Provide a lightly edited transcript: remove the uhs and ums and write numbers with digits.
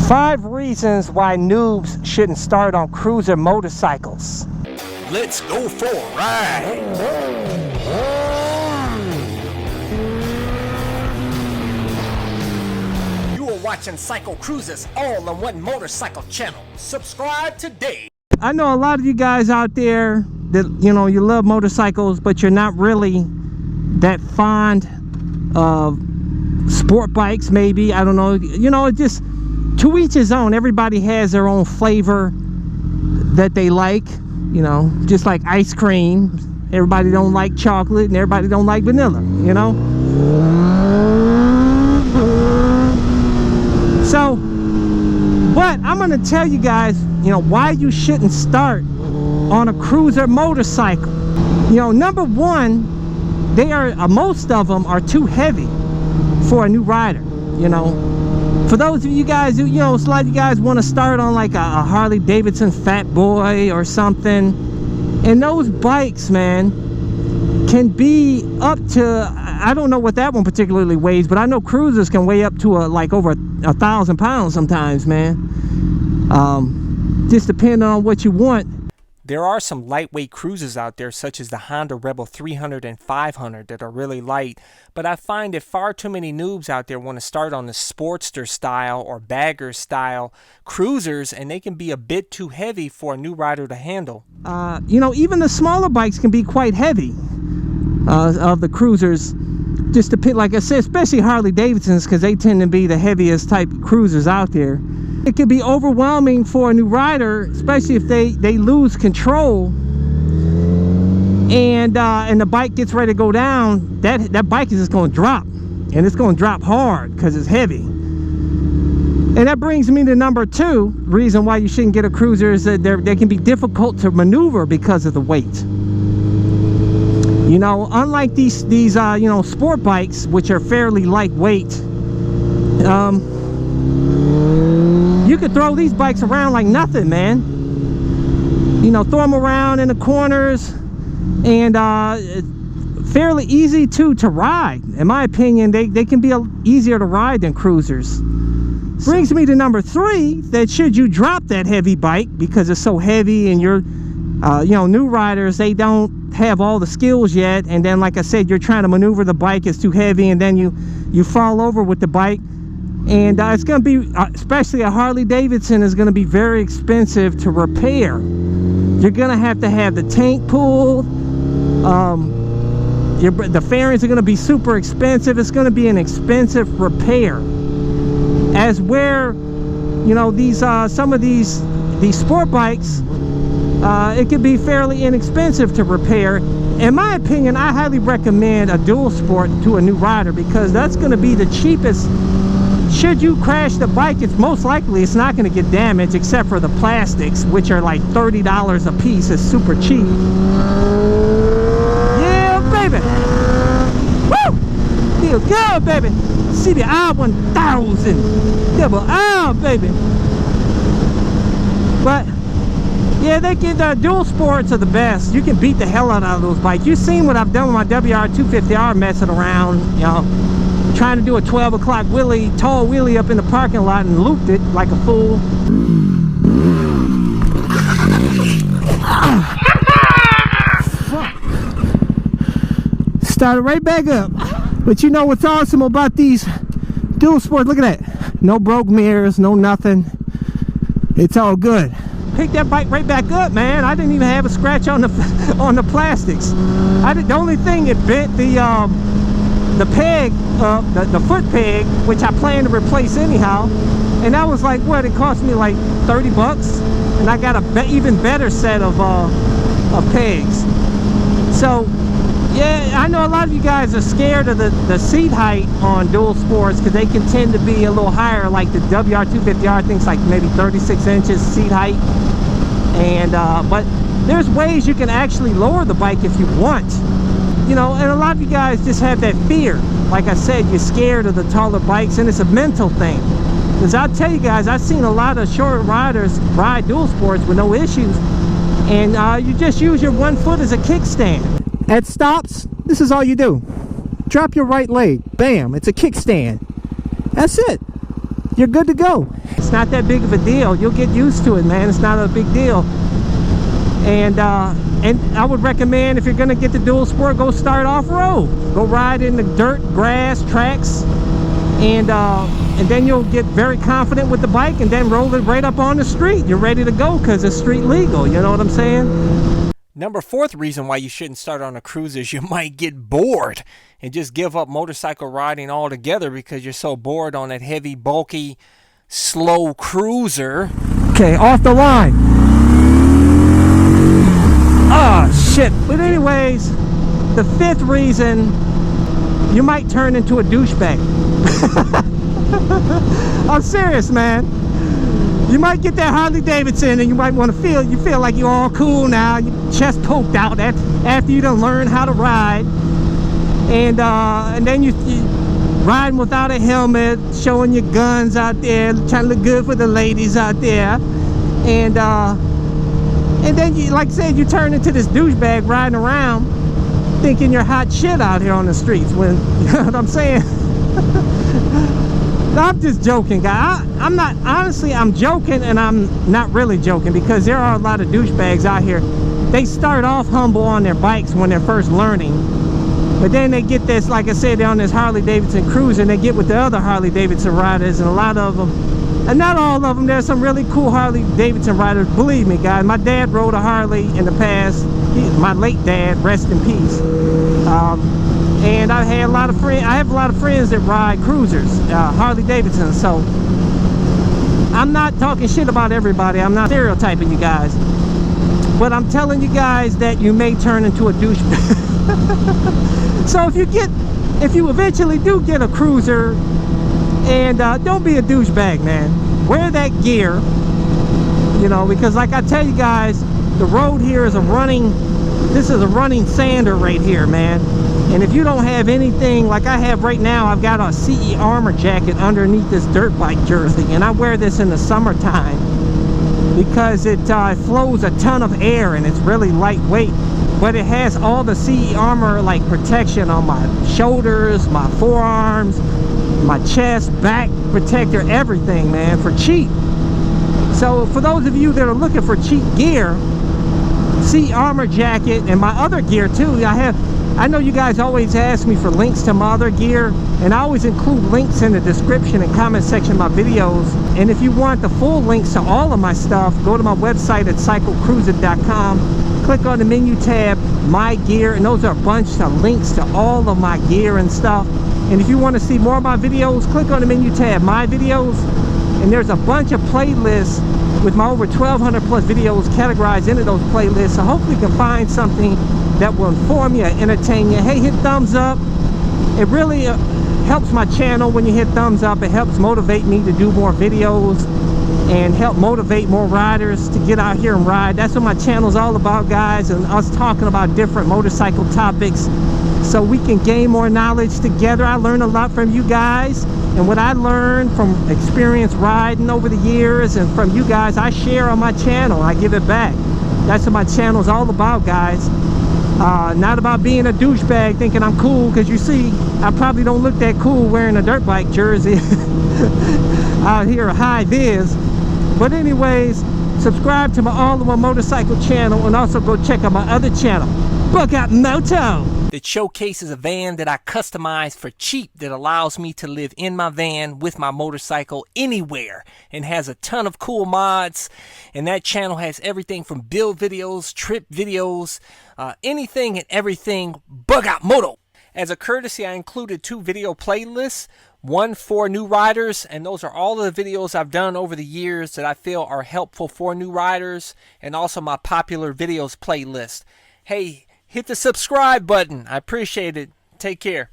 5 reasons why noobs shouldn't start on cruiser motorcycles. Let's go for a ride. You are watching CycleCruza's all-in-one motorcycle channel. Subscribe today. I know a lot of you guys out there that, you know, you love motorcycles, but you're not really that fond of sport bikes, maybe. I don't know. You know, it just, to each his own. Everybody has their own flavor that they like, you know, just like ice cream. Everybody don't like chocolate and everybody don't like vanilla, you know. So, but I'm going to tell you guys, you know, why you shouldn't start on a cruiser motorcycle. You know, number one, they are, most of them are too heavy for a new rider, you know. For those of you guys who, you know, a lot of you guys want to start on like a Harley Davidson Fat Boy or something, and those bikes, man, can be up to, I don't know what that one particularly weighs, but I know cruisers can weigh up to like over 1,000 pounds sometimes, man. Just depending on what you want. There are some lightweight cruisers out there, such as the Honda Rebel 300 and 500, that are really light, but I find that far too many noobs out there want to start on the Sportster style or bagger style cruisers, and they can be a bit too heavy for a new rider to handle. You know, even the smaller bikes can be quite heavy, of the cruisers. Just depend, like I said, especially Harley Davidsons, because they tend to be the heaviest type cruisers out there. It can be overwhelming for a new rider, especially if they lose control and the bike gets ready to go down. That bike is just going to drop, and it's going to drop hard because it's heavy. And that brings me to number 2 reason why you shouldn't get a cruiser, is that they can be difficult to maneuver because of the weight. You know, unlike these you know, sport bikes, which are fairly lightweight, you could throw these bikes around like nothing, man. You know, throw them around in the corners, and fairly easy to ride. In my opinion, they can be easier to ride than cruisers. Brings me to number 3, that should you drop that heavy bike because it's so heavy and you're, you know, new riders, they don't have all the skills yet, and then, like I said, you're trying to maneuver the bike, it's too heavy, and then you fall over with the bike. And it's going to be, especially a Harley Davidson, is going to be very expensive to repair. You're going to have the tank pulled. The fairings are going to be super expensive. It's going to be an expensive repair. As where, you know, these some of these sport bikes, it can be fairly inexpensive to repair. In my opinion, I highly recommend a dual sport to a new rider, because that's going to be the cheapest. Should you crash the bike, it's most likely it's not going to get damaged, except for the plastics, which are like $30 a piece. It's super cheap. Yeah, baby. Woo! Feels good, baby. CBI 1000. Double R, baby. But yeah, they get dual sports are the best. You can beat the hell out of those bikes. You've seen what I've done with my WR250R, messing around, you know, trying to do a 12 o'clock wheelie, tall wheelie up in the parking lot, and looped it like a fool. Started right back up. But you know what's awesome about these dual sports? Look at that. No broke mirrors, no nothing. It's all good. Picked that bike right back up, man. I didn't even have a scratch on the plastics. The only thing, it bent the peg, the foot peg, which I plan to replace anyhow, and that was like, what, it cost me like 30 bucks, and I got a even better set of pegs. So yeah, I know a lot of you guys are scared of the seat height on dual sports, because they can tend to be a little higher. Like the WR250R, I think it's like maybe 36 inches seat height, and but there's ways you can actually lower the bike if you want. You know, and a lot of you guys just have that fear. Like I said, you're scared of the taller bikes, and it's a mental thing. Because I'll tell you guys, I've seen a lot of short riders ride dual sports with no issues, and you just use your one foot as a kickstand. At stops, this is all you do. Drop your right leg. Bam, it's a kickstand. That's it. you're good to go. It's not that big of a deal. You'll get used to it, man. It's not a big deal. And I would recommend, if you're gonna get the dual sport, go start off-road. Go ride in the dirt, grass, tracks, and then you'll get very confident with the bike, and then roll it right up on the street. You're ready to go because it's street legal. You know what I'm saying? Number 4th reason why you shouldn't start on a cruiser is you might get bored and just give up motorcycle riding altogether because you're so bored on that heavy, bulky, slow cruiser. Okay, off the line. Ah, shit. But anyways, the 5th reason, you might turn into a douchebag. I'm serious, man. You might get that Harley Davidson and you might want to feel like you're all cool now, your chest poked out after you done learn how to ride, and then you riding without a helmet, showing your guns out there, trying to look good for the ladies out there, and then you, like I said, you turn into this douchebag riding around thinking you're hot shit out here on the streets, when, you know what I'm saying? I'm just joking, guy. I'm not, honestly, I'm joking, and I'm not really joking, because there are a lot of douchebags out here. They start off humble on their bikes when they're first learning, but then they get this, like I said, they're on this Harley Davidson cruiser, and they get with the other Harley Davidson riders, and a lot of them, and not all of them, there's some really cool Harley Davidson riders, believe me, guys. My dad rode a Harley in the past. My late dad, rest in peace. And I have a lot of friends that ride cruisers, Harley Davidson. So I'm not talking shit about everybody. I'm not stereotyping you guys, but I'm telling you guys that you may turn into a douchebag. So if you eventually do get a cruiser, and don't be a douchebag, man. Wear that gear, you know, because like I tell you guys, the road here is this is a running sander right here, man. And if you don't have anything like I have right now, I've got a CE armor jacket underneath this dirt bike jersey, and I wear this in the summertime because it flows a ton of air and it's really lightweight, but it has all the CE armor like protection on my shoulders, my forearms, my chest, back protector, everything, man, for cheap. So for those of you that are looking for cheap gear, CE armor jacket, and my other gear too, I know you guys always ask me for links to my other gear, and I always include links in the description and comment section of my videos. And if you want the full links to all of my stuff, go to my website at CycleCruza.com, click on the menu tab, My Gear, and those are a bunch of links to all of my gear and stuff. And if you want to see more of my videos, click on the menu tab, My Videos, and there's a bunch of playlists with my over 1,200 plus videos categorized into those playlists. So hopefully you can find something that will inform you, entertain you. Hey, hit thumbs up. It really helps my channel when you hit thumbs up. It helps motivate me to do more videos and help motivate more riders to get out here and ride. That's what my channel is all about, guys, and us talking about different motorcycle topics so we can gain more knowledge together. I learn a lot from you guys, and what I learned from experience riding over the years and from you guys, I share on my channel. I give it back. That's what my channel is all about, guys. Not about being a douchebag thinking I'm cool, because you see, I probably don't look that cool wearing a dirt bike jersey out here, high vis. But anyways, subscribe to all of my motorcycle channel, and also go check out my other channel, Bug Out Moto, that showcases a van that I customize for cheap that allows me to live in my van with my motorcycle anywhere, and has a ton of cool mods. And that channel has everything from build videos, trip videos, anything and everything Bug Out Moto. As a courtesy, I included 2 video playlists, one for new riders, and those are all of the videos I've done over the years that I feel are helpful for new riders, and also my popular videos playlist. Hey, hit the subscribe button. I appreciate it. Take care.